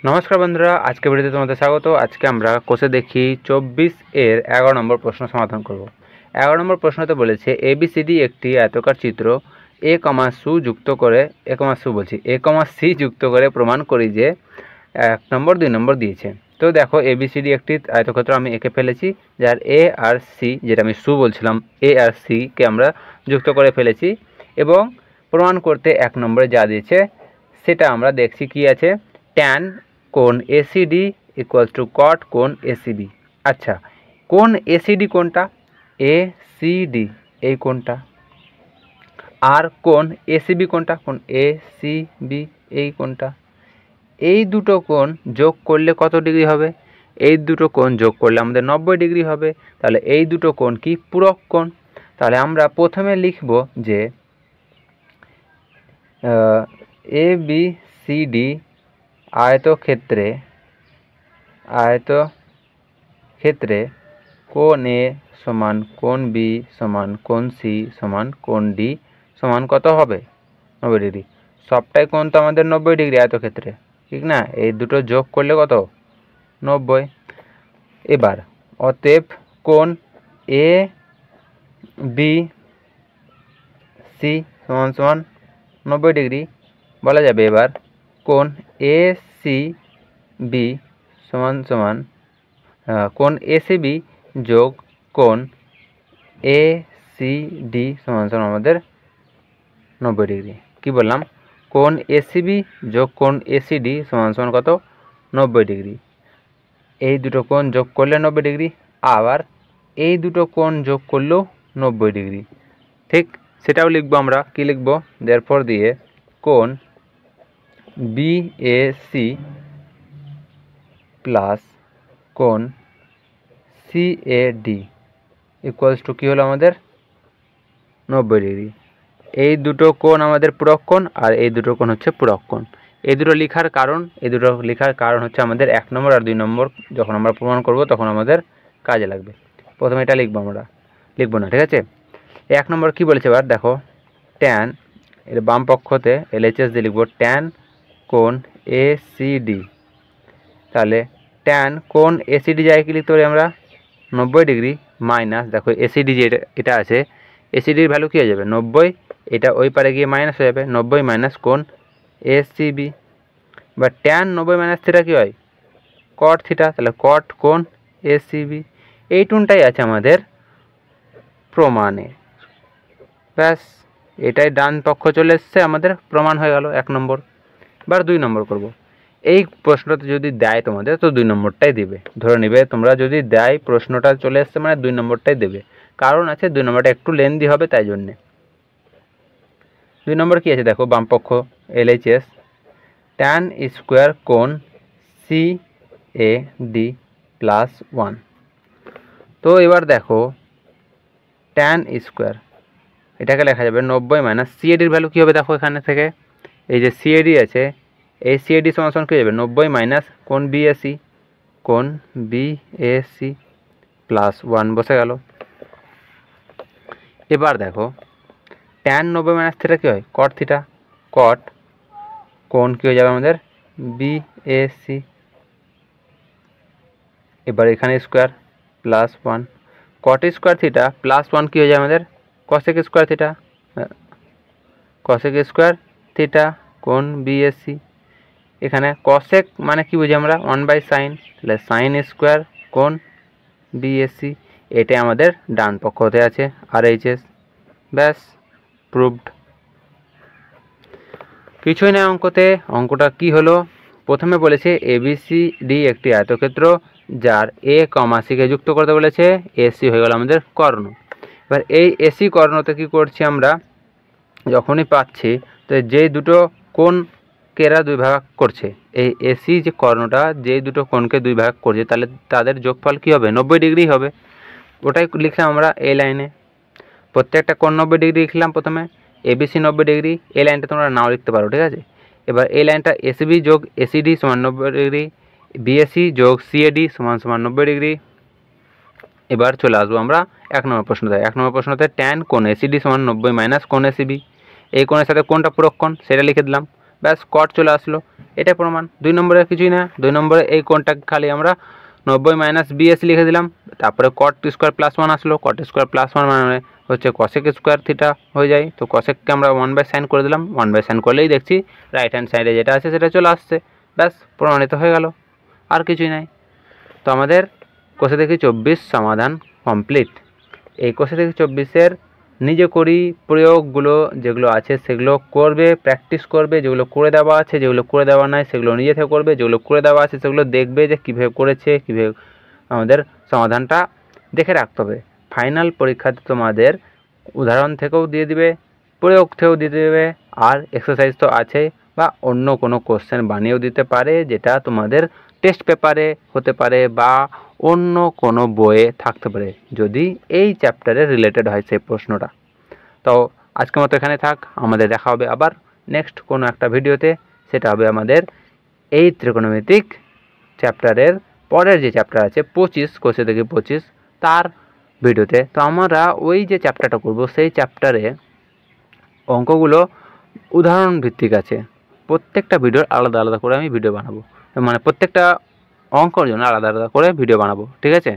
नमस्कार बंधुरा आज के भिडियोते तुम्हारे स्वागत। आज के आमरा कोषे देखी 24 एर 11 नम्बर प्रश्न समाधान करब। 11 नम्बर प्रश्नते बोलेছে एबीसीडी একটি আয়তাকার চিত্র এ কমা সু যুক্ত করে এ কমা সু বলছি এ কমা সি যুক্ত করে প্রমাণ করি যে 1 নম্বর 2 নম্বর দিয়েছে। তো দেখো এবিসিডি একটি আয়তক্ষেত্র আমি এঁকে ফেলেছি যার এ আর সি যেটা আমি সু বলছিলাম এ আর সি কে আমরা যুক্ত করে ফেলেছি এবং প্রমাণ করতে 1 নম্বরে যা দিয়েছে সেটা আমরা দেখছি কি আছে tan কোণ এসিডি ইকুয়ালস টু কট কোণ এসিবি। আচ্ছা কোণ এসিডি কোনটা এসিডি এই কোণটা আর কোণ এসিবি কোনটা কোণ এসিবি এই কোণটা এই দুটো কোণ যোগ করলে কত ডিগ্রি হবে এই দুটো কোণ যোগ করলে আমাদের 90 ডিগ্রি হবে। তাহলে এই দুটো কোণ কি পূরক কোণ। তাহলে আমরা প্রথমে লিখব যে এ বি সি ডি आयतक्षेत्रे कोण ए समान कोण बी समान कोण सी समान कोण डी समान कत होबे 90 डिग्री। सबटाई कोण तो आमादेर 90 डिग्री आयतक्षेत्रे ठीक ना এই দুটো যোগ করলে কত 90। এবার অতএব কোণ এ বি সি সমান সমান 90 ডিগ্রি বলা যাবে। এবার কোণ এ সি বি সমান সমান কোণ এ সি বি যোগ কোণ এ সি ডি সমান সমান আমাদের 90 ডিগ্রি। কি বললাম কোণ এ সি বি যোগ কোণ এ সি ডি সমান সমান কত 90 ডিগ্রি। এই দুটো কোণ যোগ করলে 90 ডিগ্রি আবার এই দুটো কোণ যোগ করলেও 90 ডিগ্রি ঠিক সেটাও লিখবো আমরা। কি লিখবো দেরফর দিয়ে কোণ বিএসি প্লাস কোণ সিএডি ইকুয়ালস টু কী হলো আমাদের 90 ডিগ্রি। এই দুটো কোণ আমাদের পূরক কোণ আর এই দুটো কোণ হচ্ছে পূরক কোণ। এই দুটো লেখার কারণ হচ্ছে আমাদের 1 নম্বর আর 2 নম্বর যখন আমরা প্রমাণ করব তখন আমাদের কাজে লাগবে। প্রথমে এটা লিখবো আমরা লিখবো না ঠিক আছে। 1 নম্বর কি বলেছে এবার দেখো ট্যান এর বাম পক্ষতে এলএইচএস দিয়ে লিখবো ট্যান কোণ এসিডি। তাহলে ট্যান কোণ এসিডি যায় কি লিখতে পারি আমরা 90 ডিগ্রি মাইনাস দেখো এসিডি যে এটা আছে এসিডির ভ্যালু কী হয়ে যাবে 90 এটা ওই পারে গিয়ে মাইনাস হয়ে যাবে 90 মাইনাস কোণ এসিবি বা ট্যান 90 মাইনাস থিটা কী হয় কট থিটা। তাহলে কট কোণ এসিবি এই টুনটাই আছে আমাদের প্রমাণে। ব্যাস এটাই ডান পক্ষ চলে এসছে আমাদের প্রমাণ হয়ে গেল 1 নম্বর। এবার 2 নম্বর করব। এই প্রশ্নটা যদি দেয় তোমাদের তো 2 নম্বরটাই দেবে ধরে নেবে তোমরা যদি দেয় প্রশ্নটা চলে আসছে মানে 2 নম্বরটাই দেবে কারণ আছে 2 নম্বরটা একটু লেন্দি হবে তাই জন্যে। 2 নম্বর কি আছে দেখো বাম পক্ষ এলএইচএস ট্যান স্কোয়ার কোণ সি এ ডি প্লাস 1। তো এবার দেখো ট্যান স্কোয়ার এটাকে লেখা যাবে 90 মাইনাস সিএডির ভ্যালু কী হবে দেখো এখানে থেকে এই যে সিএডি আছে এই সিএডি সমান সমান কী যাবে 90 মাইনাস কোণ বিএসি প্লাস 1 বসে গেল। এবার দেখো ট্যান 90 মাইনাস থিটা কী হয় কট থিটা কট কোণ কী হয়ে যাবে আমাদের বিএসি। এবার এখানে square plus 1 cot square theta plus 1 কী হয়ে যায় আমাদের কসেক স্কোয়ার থিটা কোণ বিএসি। এখানে কসেক মানে কি বুঝি আমরা 1/sin তাহলে সাইন স্কোয়ার কোণ বিএসি এটাই আমাদের ডান পক্ষ হতে আছে আর এইচএস। ব্যাস প্রুভড। কিছুই না অঙ্কতে অঙ্কটা কি হলো প্রথমে বলেছে এবিসিডি একটি আয়তক্ষেত্র যার এ কমা সিকে যুক্ত করতে বলেছে এসি হয়ে গেল আমাদের কর্ণ। এবার এই এসি কর্ণতে কি করছি আমরা যখনই পাচ্ছি তো যেই দুটো কোণকেরা 2 ভাগ করছে এই এসি যে কর্ণটা যেই দুটো কোণকে 2 ভাগ করছে তাহলে তাদের যোগফল কী হবে 90 ডিগ্রি হবে। ওটাই লিখলাম আমরা এই লাইনে প্রত্যেকটা কোণ 90 ডিগ্রি লিখলাম প্রথমে এবিসি 90 ডিগ্রি এই লাইনটা তোমরা নাও লিখতে পারো ঠিক আছে। এবার এই লাইনটা এসিবি যোগ এসিডি সমান 90 ডিগ্রি বিএসি যোগ সিএডি সমান সমান 90 ডিগ্রি। এবার চলে আসবো আমরা 1 নম্বর প্রশ্নতে। 1 নম্বর প্রশ্নতে ট্যান কোণ এসিডি সমান 90 মাইনাস কোণ এসিবি এই কোণের সাথে কোনটা পূরক কোণ সেটা লিখে দিলাম ব্যাস কট চলে আসলো, এটা প্রমাণ। 2 নম্বরে কিছুই না, 2 নম্বরে এই কোণটা খালি আমরা 90 মাইনাস বিএস লিখে দিলাম, তারপরে কট স্কোয়ার প্লাস 1 আসলো, কট স্কোয়ার প্লাস 1 মানে হচ্ছে কসেক স্কোয়ার থিটা হয়ে যায়। তো কসেককে আমরা 1/sin করে দিলাম, 1/sin করলেই দেখছি রাইট হ্যান্ড সাইডে যেটা আছে সেটা চলে আসছে, ব্যাস প্রমাণিত হয়ে গেল, আর কিছুই নাই। তো আমাদের কোষে দেখি 24 সমাধান কমপ্লিট। এই কোষে দেখি 24-এর নিজে করি প্রয়োগগুলো যেগুলো আছে সেগুলো করবে, প্র্যাকটিস করবে, যেগুলো করে দেওয়া আছে, যেগুলো করে দেওয়া নাই সেগুলো নিজে থেকে করবে, যেগুলো করে দেওয়া আছে সেগুলো দেখবে যে কীভাবে করেছে, কীভাবে আমাদের সমাধানটা দেখে রাখতে হবে। ফাইনাল পরীক্ষাতে তোমাদের উদাহরণ থেকেও দিয়ে দিবে, প্রয়োগ থেকেও দিয়ে দেবে, আর এক্সারসাইজ তো আছে, বা অন্য কোনো কোশ্চেন বানিয়েও দিতে পারে যেটা তোমাদের টেস্ট পেপারে হতে পারে বা অন্য কোনো বইয়ে থাকতে পারে, যদি এই চ্যাপ্টারে রিলেটেড হয় সেই প্রশ্নটা। তো আজকের মতো এখানে থাক, আমাদের দেখা হবে আবার নেক্সট কোনো একটা ভিডিওতে, সেটা হবে আমাদের এই ত্রিকোণমিতিক চ্যাপ্টারের পরের যে চ্যাপ্টার আছে 25 কোষে থেকে 25 তার ভিডিওতে। তো আমরা ওই যে চ্যাপ্টারটা করব সেই চ্যাপ্টারে অঙ্কগুলো উদাহরণ ভিত্তিক আছে, প্রত্যেকটা ভিডিওর আলাদা আলাদা করে আমি ভিডিও বানাবো, মানে প্রত্যেকটা অঙ্কর জন্য আলাদা আলাদা করে ভিডিও বানাবো, ঠিক আছে।